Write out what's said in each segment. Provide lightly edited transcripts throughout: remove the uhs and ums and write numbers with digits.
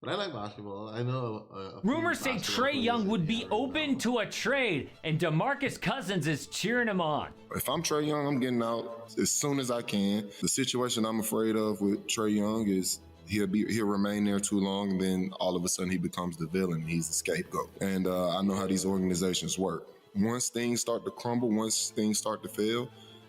But I like basketball. I know. Rumors say Trae Young would be open to a trade, and DeMarcus Cousins is cheering him on. If I'm Trae Young, I'm getting out as soon as I can. The situation I'm afraid of with Trae Young is he'll remain there too long, and then all of a sudden he becomes the villain. He's the scapegoat. And I know how these organizations work. Once things start to crumble, once things start to fail,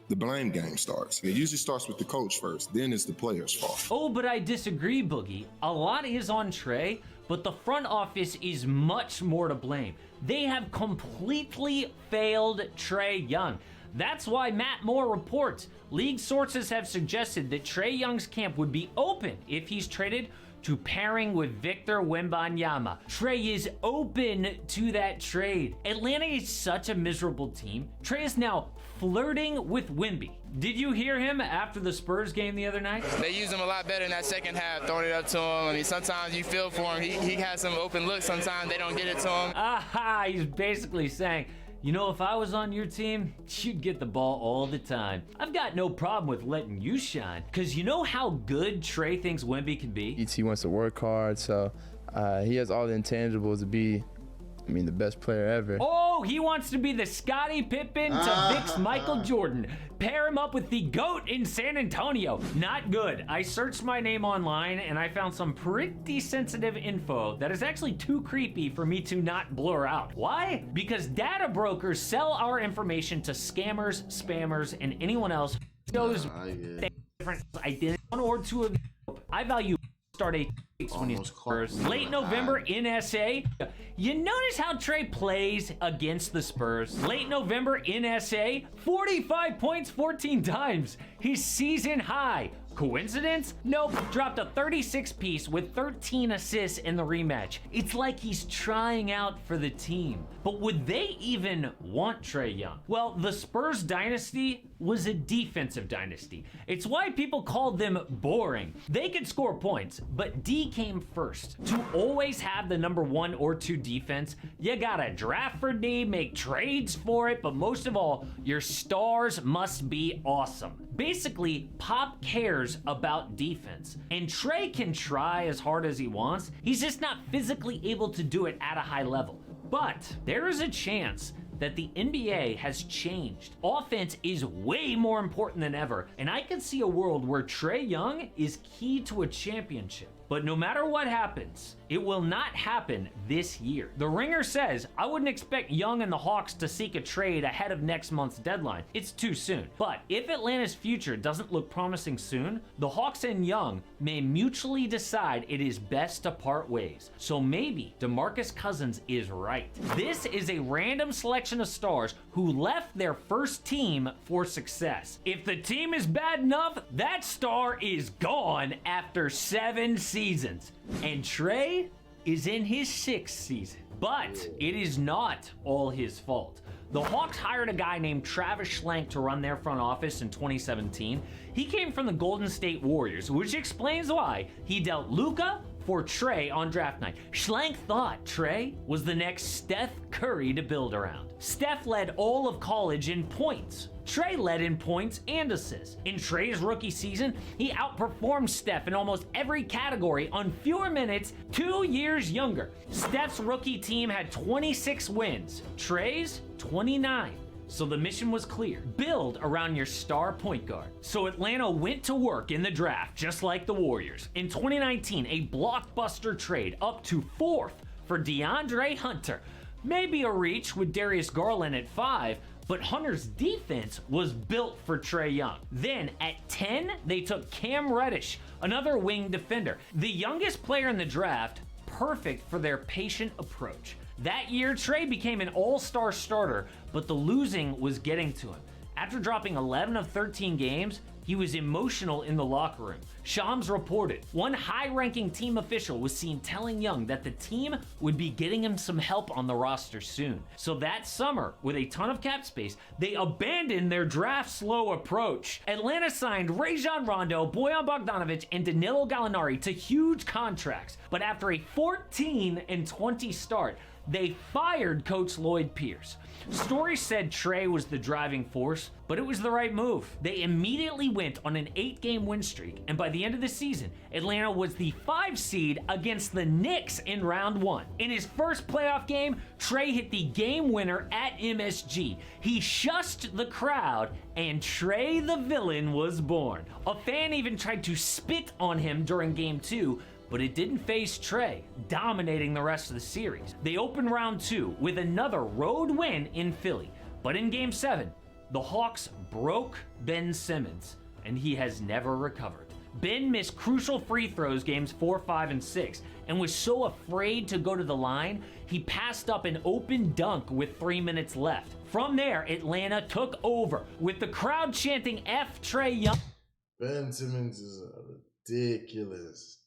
the blame game starts. It usually starts with the coach first, then it's the player's fault. Oh, but I disagree, Boogie. A lot is on Trae, but the front office is much more to blame. They have completely failed Trae Young. That's why Matt Moore reports league sources have suggested that Trae Young's camp would be open if he's traded to pairing with Victor Wembanyama. Trae is open to that trade. Atlanta is such a miserable team. Trae is now flirting with Wemby. Did you hear him after the Spurs game the other night? They used him a lot better in that second half, throwing it up to him. I mean, sometimes you feel for him. He has some open looks. Sometimes they don't get it to him. Aha, he's basically saying, you know, if I was on your team, you'd get the ball all the time. I've got no problem with letting you shine, because you know how good Trae thinks Wemby can be? He wants to work hard, so he has all the intangibles to be, the best player ever. Oh, he wants to be the Scottie Pippen to Vic's Michael Jordan. Pair him up with the GOAT in San Antonio. Not good. I searched my name online and I found some pretty sensitive info that is actually too creepy for me to not blur out. Why? Because data brokers sell our information to scammers, spammers, and anyone else who shows different identity. One or two of I value start a when he's Spurs. Late November in SA. You notice how Trae plays against the Spurs. Late November in SA, 45 points 14 times. His season high. Coincidence? Nope. Dropped a 36 piece with 13 assists in the rematch. It's like he's trying out for the team. But would they even want Trae Young? Well, the Spurs dynasty was a defensive dynasty. It's why people called them boring. They could score points, but D came first. To always have the number 1 or 2 defense, you gotta draft for D, make trades for it, but most of all, your stars must be awesome. Basically, Pop cares about defense, and Trae can try as hard as he wants. He's just not physically able to do it at a high level. But there is a chance that the NBA has changed. Offense is way more important than ever, and I can see a world where Trae Young is key to a championship. But no matter what happens, it will not happen this year. The Ringer says, I wouldn't expect Young and the Hawks to seek a trade ahead of next month's deadline. It's too soon. But if Atlanta's future doesn't look promising soon, the Hawks and Young may mutually decide it is best to part ways. So maybe DeMarcus Cousins is right. This is a random selection of stars who left their first team for success. If the team is bad enough, that star is gone after 7 seasons. And Trae is in his 6th season. But it is not all his fault. The Hawks hired a guy named Travis Schlenk to run their front office in 2017. He came from the Golden State Warriors, which explains why he dealt Luka for Trae on draft night. Schlenk thought Trae was the next Steph Curry to build around. Steph led all of college in points. Trae led in points and assists. In Trae's rookie season, he outperformed Steph in almost every category on fewer minutes, 2 years younger. Steph's rookie team had 26 wins, Trae's 29. So the mission was clear. Build around your star point guard. So Atlanta went to work in the draft, just like the Warriors. In 2019, a blockbuster trade up to 4th for DeAndre Hunter. Maybe a reach with Darius Garland at 5, but Hunter's defense was built for Trae Young. Then at 10, they took Cam Reddish, another wing defender. The youngest player in the draft, perfect for their patient approach. That year, Trae became an all-star starter, but the losing was getting to him. After dropping 11 of 13 games, he was emotional in the locker room. Shams reported, one high-ranking team official was seen telling Young that the team would be getting him some help on the roster soon. So that summer, with a ton of cap space, they abandoned their draft-slow approach. Atlanta signed Rajon Rondo, Bojan Bogdanovic, and Danilo Gallinari to huge contracts. But after a 14-20 start, they fired Coach Lloyd Pierce. Stories said Trae was the driving force, but it was the right move. They immediately went on an 8-game win streak, and by the end of the season, Atlanta was the 5 seed against the Knicks in round 1. In his first playoff game, Trae hit the game winner at MSG. He shushed the crowd, and Trae the villain was born. A fan even tried to spit on him during game 2, but it didn't faze Trae, dominating the rest of the series. They opened round 2 with another road win in Philly, but in game 7, the Hawks broke Ben Simmons, and he has never recovered. Ben missed crucial free throws games 4, 5, and 6, and was so afraid to go to the line, he passed up an open dunk with 3 minutes left. From there, Atlanta took over, with the crowd chanting F Trae Young. Ben Simmons is ridiculous.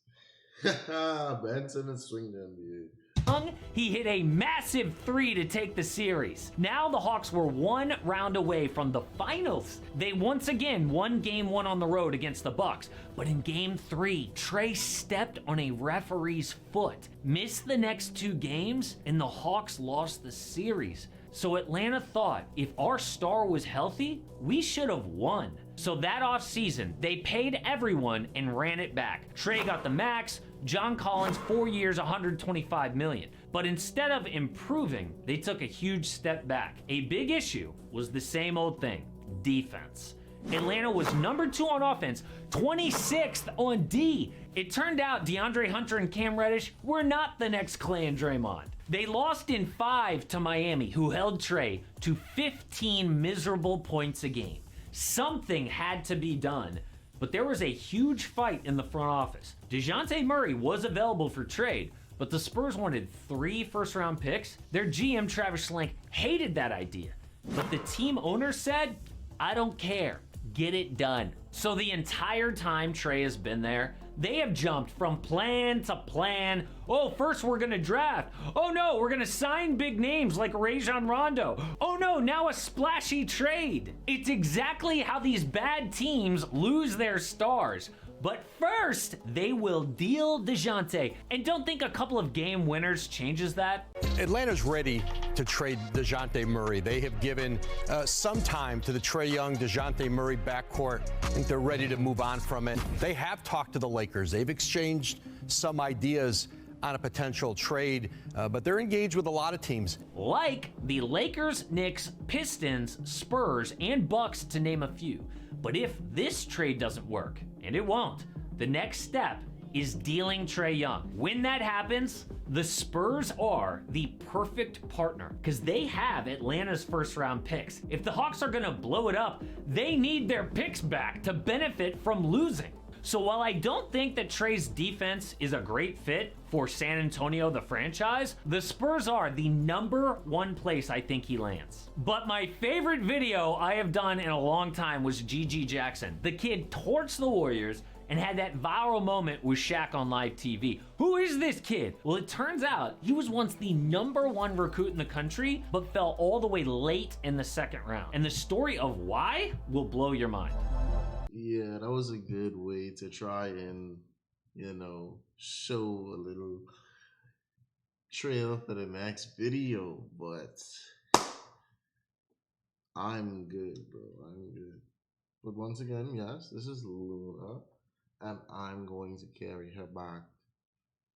Ben Simmons swing the NBA. He hit a massive 3 to take the series. Now the Hawks were 1 round away from the finals. They once again won game 1 on the road against the Bucks, but in game 3, Trae stepped on a referee's foot, missed the next 2 games, and the Hawks lost the series. So Atlanta thought, if our star was healthy, we should have won. So that offseason, they paid everyone and ran it back. Trae got the max, John Collins 4 years, $125 million. But instead of improving, they took a huge step back. A big issue was the same old thing, defense. Atlanta was number 2 on offense, 26th on D. It turned out DeAndre Hunter and Cam Reddish were not the next Clay and Draymond. They lost in 5 to Miami, who held Trae to 15 miserable points a game. Something had to be done, but there was a huge fight in the front office. DeJounte Murray was available for trade, but the Spurs wanted 3 first-round picks. Their GM, Travis Schlenk, hated that idea, but the team owner said, I don't care, get it done. So the entire time Trae has been there, they have jumped from plan to plan. Oh, first we're gonna draft. Oh no, we're gonna sign big names like Rajon Rondo. Oh no, now a splashy trade. It's exactly how these bad teams lose their stars. But first, they will deal DeJounte. And don't think a couple of game winners changes that. Atlanta's ready to trade DeJounte Murray. They have given some time to the Trae Young, DeJounte Murray backcourt. I think they're ready to move on from it. They have talked to the Lakers. They've exchanged some ideas on a potential trade, but they're engaged with a lot of teams. Like the Lakers, Knicks, Pistons, Spurs, and Bucks, to name a few. But if this trade doesn't work, and it won't, the next step is dealing Trae Young. When that happens, the Spurs are the perfect partner because they have Atlanta's first-round picks. If the Hawks are gonna blow it up, they need their picks back to benefit from losing. So while I don't think that Trae's defense is a great fit for San Antonio, the franchise, the Spurs are the #1 place I think he lands. But my favorite video I have done in a long time was GG Jackson. The kid torched the Warriors and had that viral moment with Shaq on live TV. Who is this kid? Well, it turns out he was once the #1 recruit in the country, but fell all the way late in the 2nd round. And the story of why will blow your mind. Yeah, that was a good way to try and, show a little trail for the next video, but I'm good, bro. I'm good. But once again, yes, this is Luna, and I'm going to carry her back